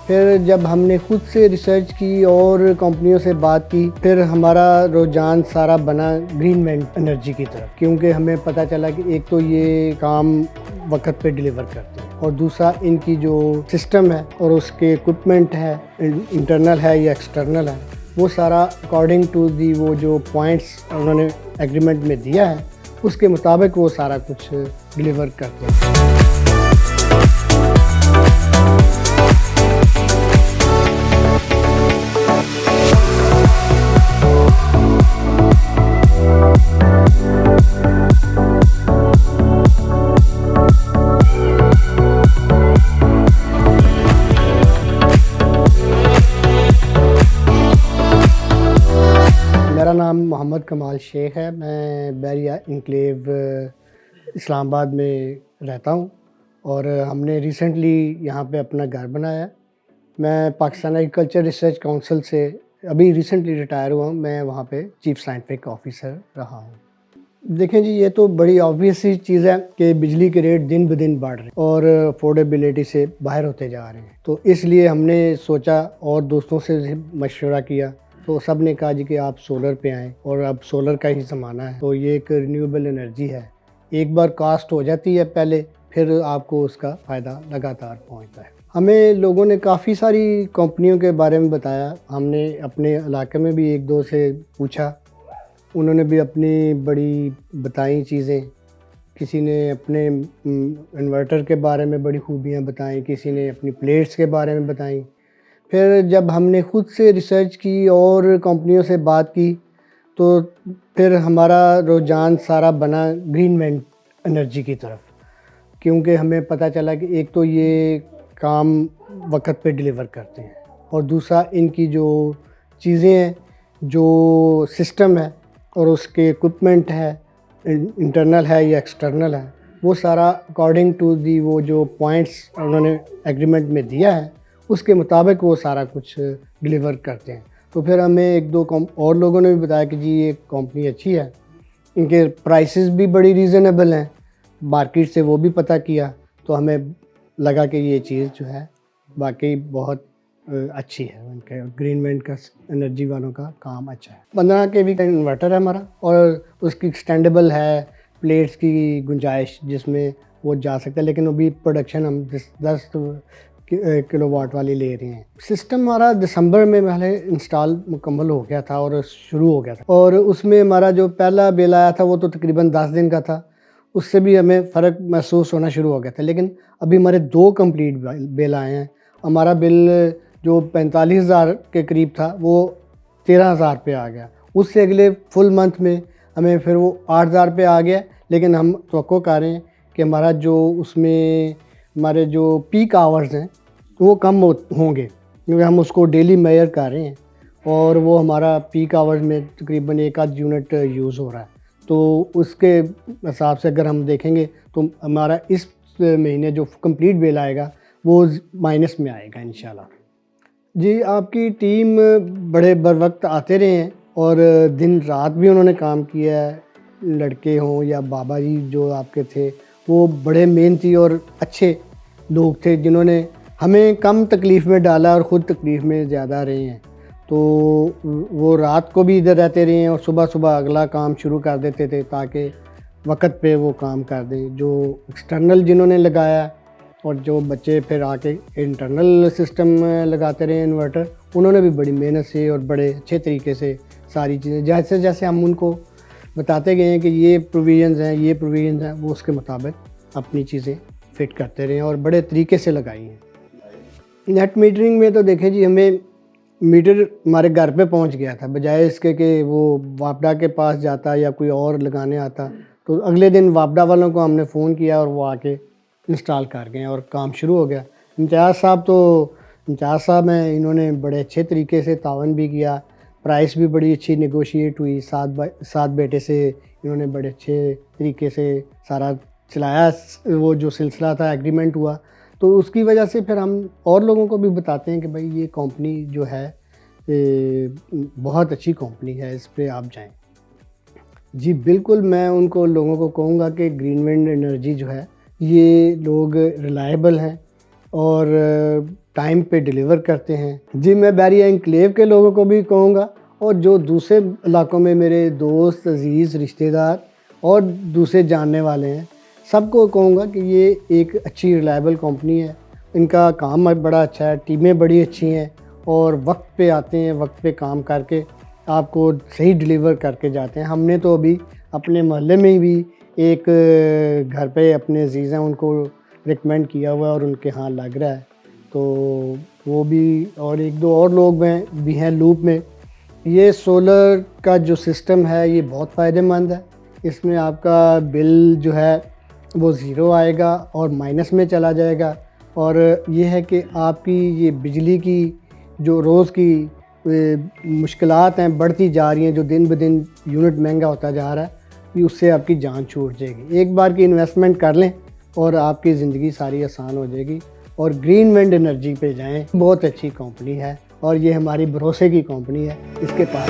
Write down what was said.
फिर जब हमने खुद से रिसर्च की और कंपनियों से बात की, फिर हमारा रुझान सारा बना ग्रीन एनर्जी की तरफ, क्योंकि हमें पता चला कि एक तो ये काम वक्त पे डिलीवर करते हैं और दूसरा इनकी जो सिस्टम है और उसके इक्विपमेंट है, इंटरनल है या एक्सटर्नल है, वो सारा अकॉर्डिंग टू दी वो जो पॉइंट्स उन्होंने एग्रीमेंट में दिया है उसके मुताबिक वो सारा कुछ डिलीवर करते हैं। मेरा नाम मोहम्मद कमाल शेख है। मैं बैरिया इनक्लेव इस्लामाबाद में रहता हूँ और हमने रिसेंटली यहाँ पे अपना घर बनाया। मैं पाकिस्तान एग्रीकल्चर रिसर्च काउंसिल से अभी रिसेंटली रिटायर हुआ हूँ। मैं वहाँ पे चीफ साइंटिफिक ऑफिसर रहा हूँ। देखें जी, ये तो बड़ी ऑब्वियस सी चीज़ है कि बिजली के रेट दिन ब दिन बढ़ रहे हैं और अफोर्डेबिलिटी से बाहर होते जा रहे हैं। तो इसलिए हमने सोचा और दोस्तों से मशवरा किया, तो सब ने कहा जी कि आप सोलर पे आएँ और अब सोलर का ही ज़माना है। तो ये एक रिन्यूएबल एनर्जी है, एक बार कास्ट हो जाती है पहले, फिर आपको उसका फ़ायदा लगातार पहुंचता है। हमें लोगों ने काफ़ी सारी कंपनियों के बारे में बताया। हमने अपने इलाके में भी एक दो से पूछा, उन्होंने भी अपनी बड़ी बताई चीज़ें। किसी ने अपने इन्वर्टर के बारे में बड़ी खूबियाँ बताई, किसी ने अपनी प्लेट्स के बारे में बताई। फिर जब हमने खुद से रिसर्च की और कंपनियों से बात की, तो फिर हमारा रुझान सारा बना ग्रीन एनर्जी की तरफ, क्योंकि हमें पता चला कि एक तो ये काम वक्त पे डिलीवर करते हैं और दूसरा इनकी जो चीज़ें हैं, जो सिस्टम है और उसके इक्विपमेंट है, इंटरनल है या एक्सटर्नल है, वो सारा अकॉर्डिंग टू दी वो जो पॉइंट्स उन्होंने एग्रीमेंट में दिया है उसके मुताबिक वो सारा कुछ डिलीवर करते हैं। तो फिर हमें एक दो और लोगों ने भी बताया कि जी ये कंपनी अच्छी है, इनके प्राइसेस भी बड़ी रीज़नेबल हैं, मार्केट से वो भी पता किया। तो हमें लगा कि ये चीज़ जो है वाकई बहुत अच्छी है। उनके ग्रीनमेंट का एनर्जी वालों का काम अच्छा है। 15 के भी इन्वर्टर है हमारा और उसकी एक्सटेंडेबल है, प्लेट्स की गुंजाइश जिसमें वो जा सकता है, लेकिन अभी प्रोडक्शन हम 10 किलोवाट वाली ले रहे हैं। सिस्टम हमारा दिसंबर में पहले इंस्टॉल मुकम्मल हो गया था और शुरू हो गया था, और उसमें हमारा जो पहला बिल आया था वो तो तकरीबन 10 दिन का था, उससे भी हमें फ़र्क महसूस होना शुरू हो गया था। लेकिन अभी हमारे 2 कंप्लीट बिल आए हैं। हमारा बिल जो 45,000 के करीब था वो 13,000 पे आ गया। उससे अगले फुल मंथ में हमें फिर वो 8,000 पे आ गया। लेकिन हम तवक्को कर रहे हैं कि हमारा जो उसमें हमारे जो पीक आवर्स हैं वो कम होंगे, क्योंकि हम उसको डेली मेजर कर रहे हैं और वो हमारा पीक आवर्स में तकरीबन 1 आध यूनिट यूज़ हो रहा है। तो उसके हिसाब से अगर हम देखेंगे तो हमारा इस महीने जो कंप्लीट बिल आएगा वो माइनस में आएगा इंशाल्लाह। जी, आपकी टीम बड़े बर वक्त आते रहे हैं और दिन रात भी उन्होंने काम किया है। लड़के हों या बाबा जी जो आपके थे, वो बड़े मेहनती और अच्छे लोग थे जिन्होंने हमें कम तकलीफ़ में डाला और ख़ुद तकलीफ़ में ज़्यादा रहे हैं। तो वो रात को भी इधर रहते रहे हैं और सुबह सुबह अगला काम शुरू कर देते थे ताकि वक्त पे वो काम कर दें। जो एक्सटर्नल जिन्होंने लगाया और जो बच्चे फिर आके इंटरनल सिस्टम लगाते रहे इन्वर्टर, उन्होंने भी बड़ी मेहनत से और बड़े अच्छे तरीके से सारी चीज़ें जैसे जैसे हम उनको बताते गए हैं कि ये प्रोविज़न्स हैं, ये प्रोविज़न्स हैं, वो उसके मुताबिक अपनी चीज़ें फ़िट करते रहे और बड़े तरीके से लगाई हैं। नेट मीटरिंग में तो देखें जी, हमें मीटर हमारे घर पे पहुंच गया था, बजाय इसके कि वो वापडा के पास जाता या कोई और लगाने आता। तो अगले दिन वापडा वालों को हमने फ़ोन किया और वो आके इंस्टॉल कर गए और काम शुरू हो गया। इम्तियाज़ साहब हैं, इन्होंने बड़े अच्छे तरीके से तावन भी किया, प्राइस भी बड़ी अच्छी नेगोशिएट हुई। साथ बेटे से इन्होंने बड़े अच्छे तरीके से सारा चलाया, वो जो सिलसिला था एग्रीमेंट हुआ। तो उसकी वजह से फिर हम और लोगों को भी बताते हैं कि भाई ये कंपनी जो है बहुत अच्छी कंपनी है, इस पे आप जाएं। जी बिल्कुल, मैं उनको लोगों को कहूँगा कि ग्रीनलैंड एनर्जी जो है, ये लोग रिलायबल हैं और टाइम पे डिलीवर करते हैं। जी, मैं बैरिया एनक्लेव के लोगों को भी कहूँगा और जो दूसरे इलाकों में मेरे दोस्त, अजीज़, रिश्तेदार और दूसरे जानने वाले हैं, सबको कहूँगा कि ये एक अच्छी रिलायबल कंपनी है। इनका काम बड़ा अच्छा है, टीमें बड़ी अच्छी हैं और वक्त पे आते हैं, वक्त पे काम करके आपको सही डिलीवर करके जाते हैं। हमने तो अभी अपने मोहल्ले में भी एक घर पे अपने अजीज़ हैं उनको रिकमेंड किया हुआ है और उनके यहाँ लग रहा है, तो वो भी और एक दो और लोग भी हैं लूप में। ये सोलर का जो सिस्टम है ये बहुत फ़ायदेमंद है। इसमें आपका बिल जो है वो ज़ीरो आएगा और माइनस में चला जाएगा और ये है कि आपकी ये बिजली की जो रोज़ की मुश्किलात हैं बढ़ती जा रही हैं, जो दिन ब दिन यूनिट महंगा होता जा रहा है, ये उससे आपकी जान छूट जाएगी। एक बार की इन्वेस्टमेंट कर लें और आपकी ज़िंदगी सारी आसान हो जाएगी और ग्रीन विंड एनर्जी पे जाएं। बहुत अच्छी कंपनी है और ये हमारी भरोसे की कंपनी है, इसके पास